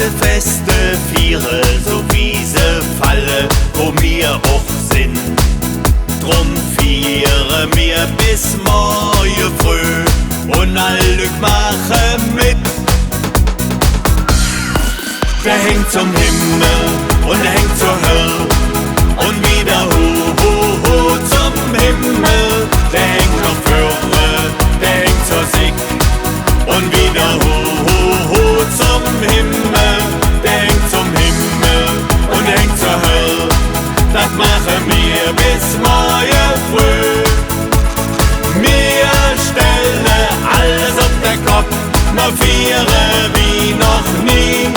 de Feste Viere, so wie se falle, wo mir och sinn. Drum viere mir bis morgen früh und all Glück mache mit. Der hängt zum Himmel und der hängt zur Hölle und wieder hu zum Himmel. Der hängt noch Föhre, der hängt zur Sick und wieder hu zum Himmel. Der hängt zum Himmel und der hängt zur Hölle. Das mache mir bis morgen früh. Mir stelle alles auf der Kopf, noch viere wie noch nie.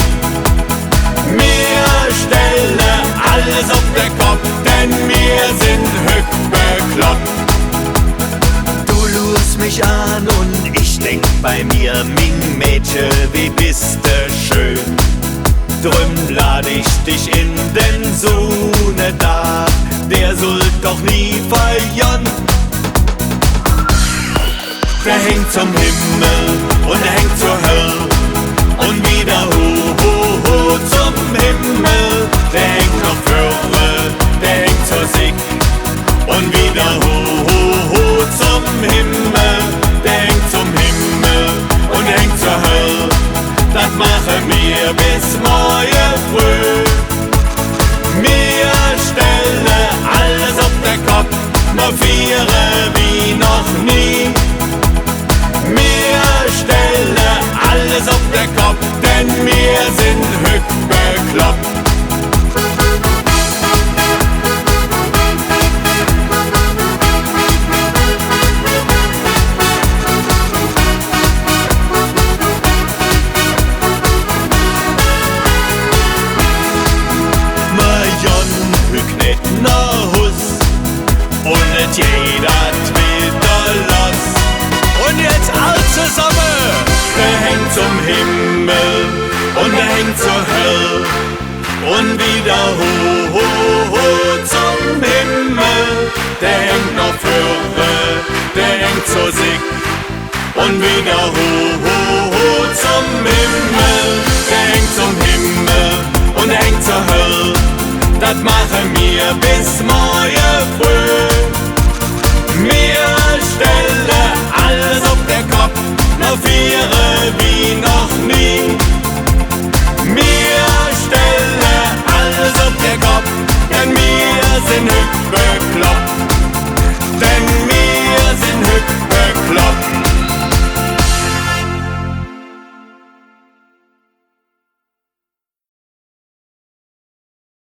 Mir stelle alles auf der Kopf, denn wir sind höck bekloppt. Du lust mich an und ich denk bei mir, Ming Mädchen, wie bist du schön. Drum lad ich dich in den Sohne da, der soll doch nie feiern. Der hängt zum Himmel und der hängt zur Hölle und wieder hu zum Himmel. Der hängt noch Föhre, der hängt zur Sick und wieder hu zum Himmel. Der hängt zum Himmel und der hängt zur Hölle. Das mache mir bis morgen früh. Mir stelle alles auf der Kopf, noch viere wie noch nie. Mir stelle alles auf der Kopf, denn wir sind höck bekloppt. Und jeder wieder los. Und jetzt alles zusammen. Der hängt zum Himmel und der hängt zur Hölle und wieder hu zum Himmel. Der hängt noch Föhre, der hängt zur Sick und wieder hu zum Himmel. Der hängt zum Himmel und der hängt zur Hölle. Das mache mir bis morgen früh. Mir stelle alles auf der Kopf, noch viere wie noch nie.